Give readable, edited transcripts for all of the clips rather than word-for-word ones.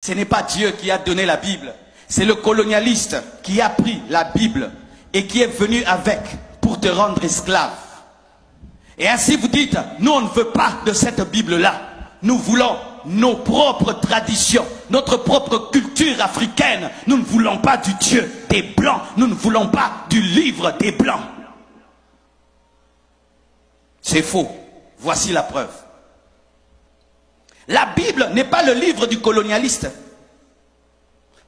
Ce n'est pas Dieu qui a donné la Bible. C'est le colonialiste qui a pris la Bible et qui est venu avec pour te rendre esclave. Et ainsi vous dites, nous on ne veut pas de cette Bible-là. Nous voulons nos propres traditions, notre propre culture africaine. Nous ne voulons pas du Dieu des Blancs. Nous ne voulons pas du livre des Blancs. C'est faux. Voici la preuve. La Bible n'est pas le livre du colonialiste.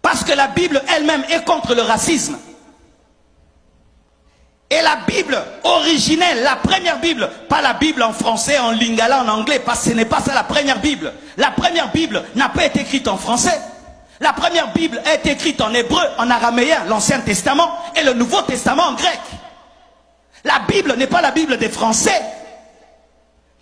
Parce que la Bible elle-même est contre le racisme. Et la Bible originelle, la première Bible, pas la Bible en français, en lingala, en anglais, parce que ce n'est pas ça la première Bible. La première Bible n'a pas été écrite en français. La première Bible a été écrite en hébreu, en araméen, l'Ancien Testament, et le Nouveau Testament en grec. La Bible n'est pas la Bible des Français.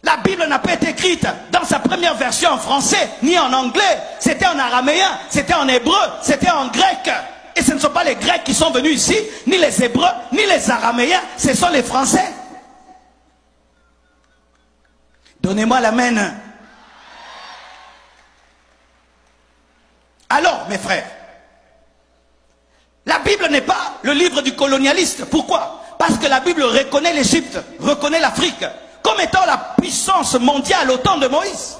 La Bible n'a pas été écrite dans sa première version en français, ni en anglais. C'était en araméen, c'était en hébreu, c'était en grec. Et ce ne sont pas les Grecs qui sont venus ici, ni les Hébreux, ni les Araméens, ce sont les Français. Donnez-moi l'amen. Alors, mes frères, la Bible n'est pas le livre du colonialiste. Pourquoi? Parce que la Bible reconnaît l'Égypte, reconnaît l'Afrique, comme étant la puissance mondiale au temps de Moïse.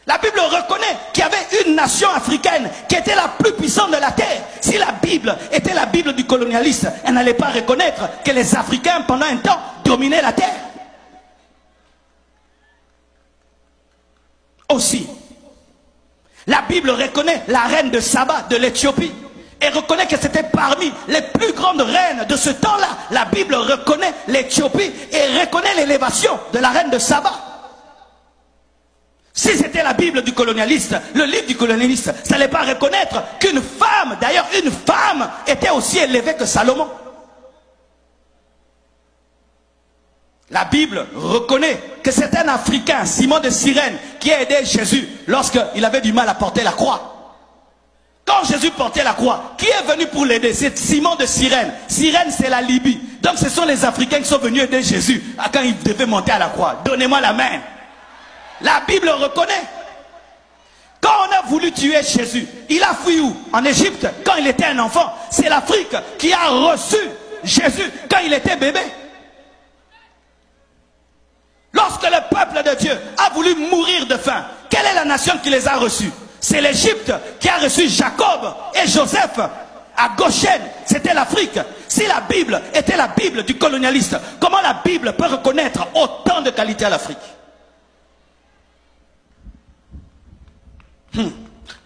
La Bible reconnaît qu'il y avait une nation africaine qui était la plus puissante de la terre. Si la Bible était la Bible du colonialiste, elle n'allait pas reconnaître que les Africains, pendant un temps, dominaient la terre. Aussi, la Bible reconnaît la reine de Saba de l'Éthiopie et reconnaît que c'était parmi les plus grandes reines de ce temps-là. La Bible reconnaît l'Éthiopie et reconnaît l'élévation de la reine de Saba. Si c'était la Bible du colonialiste, le livre du colonialiste, ça n'allait pas reconnaître qu'une femme, d'ailleurs une femme, était aussi élevée que Salomon. La Bible reconnaît que c'est un Africain, Simon de Cyrène, qui a aidé Jésus lorsqu'il avait du mal à porter la croix. Quand Jésus portait la croix, qui est venu pour l'aider? C'est Simon de Cyrène. Cyrène, c'est la Libye. Donc ce sont les Africains qui sont venus aider Jésus quand il devait monter à la croix. Donnez-moi la main. La Bible reconnaît. Quand on a voulu tuer Jésus, il a fui où? En Égypte, quand il était un enfant. C'est l'Afrique qui a reçu Jésus quand il était bébé. Lorsque le peuple de Dieu a voulu mourir de faim, quelle est la nation qui les a reçus? C'est l'Égypte qui a reçu Jacob et Joseph à Goshen. C'était l'Afrique. Si la Bible était la Bible du colonialiste, comment la Bible peut reconnaître autant de qualités à l'Afrique?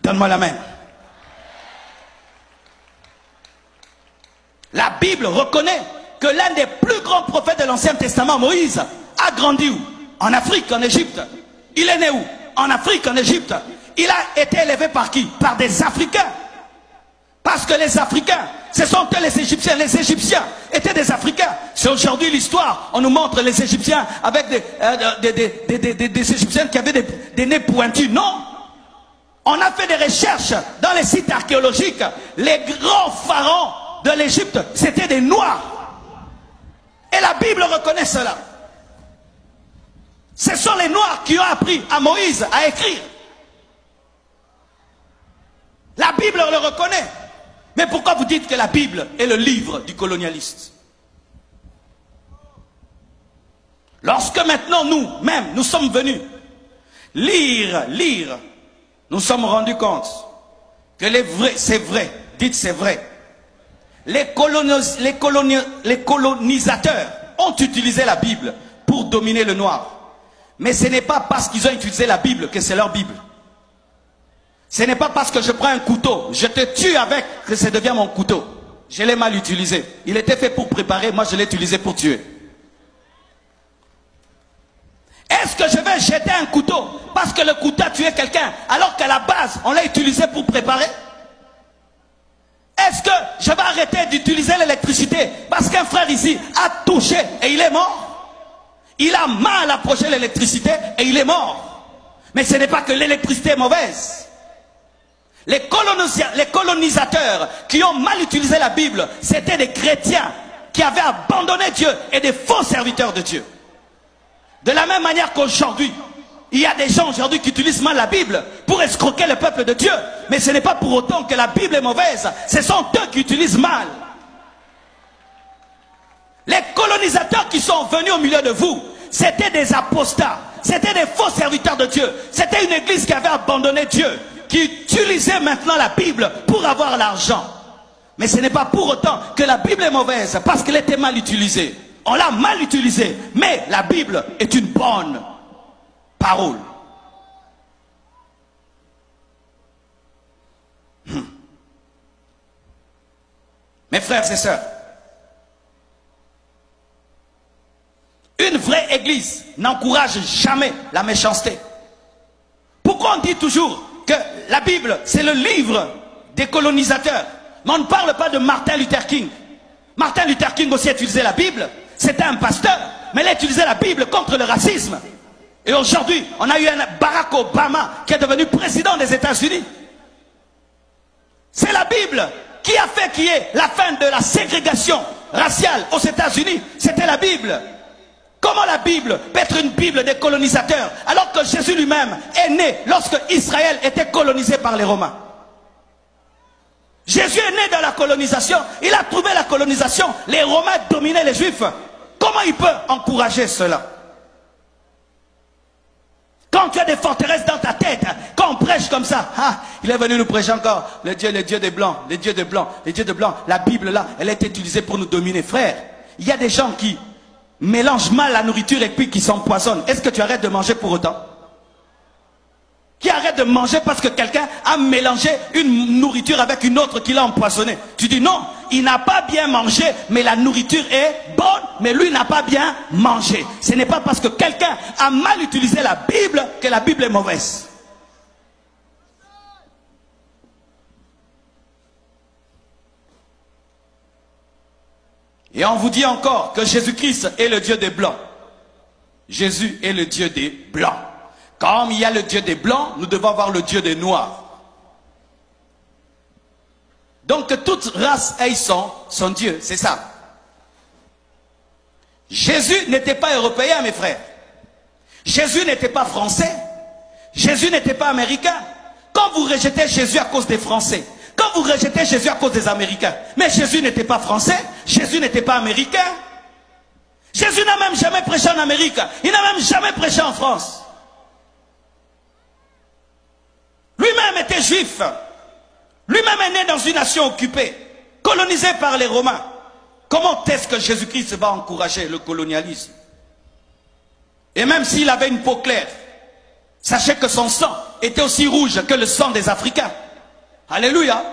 Donne-moi la main. La Bible reconnaît que l'un des plus grands prophètes de l'Ancien Testament, Moïse, a grandi où? En Afrique, en Égypte. Il est né où? En Afrique, en Égypte. Il a été élevé par qui? Par des Africains. Parce que les Africains, ce sont eux les Égyptiens. Les Égyptiens étaient des Africains. C'est aujourd'hui l'histoire. On nous montre les Égyptiens avec des Égyptiens qui avaient des nez pointus. Non. On a fait des recherches dans les sites archéologiques. Les grands pharaons de l'Égypte, c'était des Noirs. Et la Bible reconnaît cela. Ce sont les Noirs qui ont appris à Moïse à écrire. La Bible le reconnaît. Mais pourquoi vous dites que la Bible est le livre du colonialiste? Lorsque maintenant nous-mêmes, nous sommes venus lire, nous sommes rendus compte que c'est vrai, dites c'est vrai. Les colonisateurs ont utilisé la Bible pour dominer le noir. Mais ce n'est pas parce qu'ils ont utilisé la Bible que c'est leur Bible. Ce n'est pas parce que je prends un couteau, je te tue avec, que ça devient mon couteau. Je l'ai mal utilisé. Il était fait pour préparer, moi je l'ai utilisé pour tuer. Est-ce que je vais jeter un couteau parce que le couteau a tué quelqu'un alors qu'à la base on l'a utilisé pour préparer? Est-ce que je vais arrêter d'utiliser l'électricité parce qu'un frère ici a touché et il est mort? Il a mal approché l'électricité et il est mort. Mais ce n'est pas que l'électricité est mauvaise. Les colonisateurs qui ont mal utilisé la Bible, c'était des chrétiens qui avaient abandonné Dieu et des faux serviteurs de Dieu. De la même manière qu'aujourd'hui, Il y a des gens aujourd'hui qui utilisent mal la Bible pour escroquer le peuple de Dieu. Mais ce n'est pas pour autant que la Bible est mauvaise. Ce sont eux qui utilisent mal. Les colonisateurs qui sont venus au milieu de vous, c'était des apostats. C'était des faux serviteurs de Dieu. C'était une église qui avait abandonné Dieu, qui utilisait maintenant la Bible pour avoir l'argent. Mais ce n'est pas pour autant que la Bible est mauvaise, parce qu'elle était mal utilisée. On l'a mal utilisée. Mais la Bible est une bonne parole. Mes frères et sœurs, une vraie église n'encourage jamais la méchanceté. Pourquoi on dit toujours que la Bible, c'est le livre des colonisateurs? Mais on ne parle pas de Martin Luther King. Martin Luther King aussi a utilisé la Bible. C'était un pasteur, mais il a utilisé la Bible contre le racisme. Et aujourd'hui, on a eu un Barack Obama qui est devenu président des États-Unis. C'est la Bible qui a fait qu'il y ait la fin de la ségrégation raciale aux États-Unis. C'était la Bible. Comment la Bible peut être une Bible des colonisateurs alors que Jésus lui-même est né lorsque Israël était colonisé par les Romains? Jésus est né dans la colonisation. Il a trouvé la colonisation. Les Romains dominaient les Juifs. Comment il peut encourager cela? Quand tu as des forteresses dans ta tête, quand on prêche comme ça, ah, il est venu nous prêcher encore, le Dieu des Blancs, les dieux des Blancs, les dieux de Blancs. La Bible là, elle a été utilisée pour nous dominer. Frère, il y a des gens qui mélangent mal la nourriture et puis qui s'empoisonnent. Est-ce que tu arrêtes de manger pour autant? Qui arrête de manger parce que quelqu'un a mélangé une nourriture avec une autre qui l'a empoisonné? Tu dis non, il n'a pas bien mangé, mais la nourriture est bonne, mais lui n'a pas bien mangé. Ce n'est pas parce que quelqu'un a mal utilisé la Bible que la Bible est mauvaise. Et on vous dit encore que Jésus-Christ est le Dieu des Blancs. Jésus est le Dieu des Blancs. Comme il y a le Dieu des Blancs, nous devons avoir le Dieu des Noirs. Donc que toute race ait son Dieu, c'est ça. Jésus n'était pas européen, mes frères. Jésus n'était pas français. Jésus n'était pas américain. Quand vous rejetez Jésus à cause des Français, quand vous rejetez Jésus à cause des Américains, mais Jésus n'était pas français, Jésus n'était pas américain. Jésus n'a même jamais prêché en Amérique. Il n'a même jamais prêché en France. Lui-même était juif. Lui-même est né dans une nation occupée, colonisée par les Romains. Comment est-ce que Jésus-Christ va encourager le colonialisme? Et même s'il avait une peau claire, sachez que son sang était aussi rouge que le sang des Africains. Alléluia.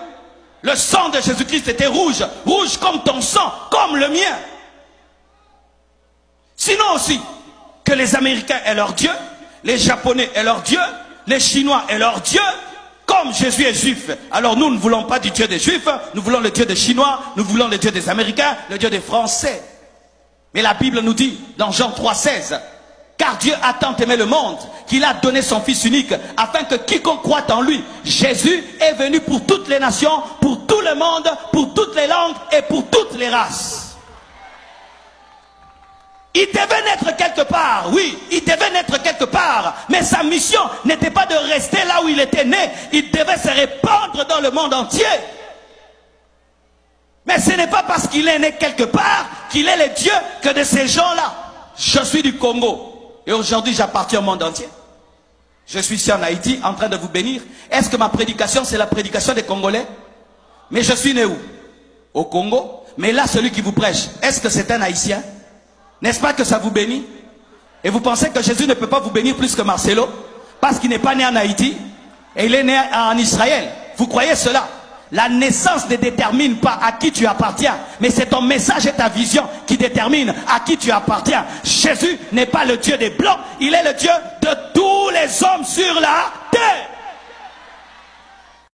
Le sang de Jésus-Christ était rouge, rouge comme ton sang, comme le mien. Sinon aussi, que les Américains aient leur Dieu, les Japonais aient leur Dieu, les Chinois aient leur Dieu. Comme Jésus est juif, alors nous ne voulons pas du Dieu des Juifs, nous voulons le Dieu des Chinois, nous voulons le Dieu des Américains, le Dieu des Français. Mais la Bible nous dit, dans Jean 3,16, car Dieu a tant aimé le monde, qu'il a donné son Fils unique, afin que quiconque croit en lui, Jésus est venu pour toutes les nations, pour tout le monde, pour toutes les langues et pour toutes les races. Il devait naître quelque part, oui, il devait naître quelque part, mais sa mission n'était pas de rester là où il était né, il devait se répandre dans le monde entier. Mais ce n'est pas parce qu'il est né quelque part qu'il est le Dieu que de ces gens-là. Je suis du Congo et aujourd'hui j'appartiens au monde entier. Je suis ici en Haïti en train de vous bénir. Est-ce que ma prédication c'est la prédication des Congolais? Mais je suis né où? Au Congo. Mais là celui qui vous prêche, est-ce que c'est un Haïtien? N'est-ce pas que ça vous bénit? Et vous pensez que Jésus ne peut pas vous bénir plus que Marcelo? Parce qu'il n'est pas né en Haïti et il est né en Israël. Vous croyez cela? La naissance ne détermine pas à qui tu appartiens, mais c'est ton message et ta vision qui détermine à qui tu appartiens. Jésus n'est pas le Dieu des Blancs, il est le Dieu de tous les hommes sur la terre.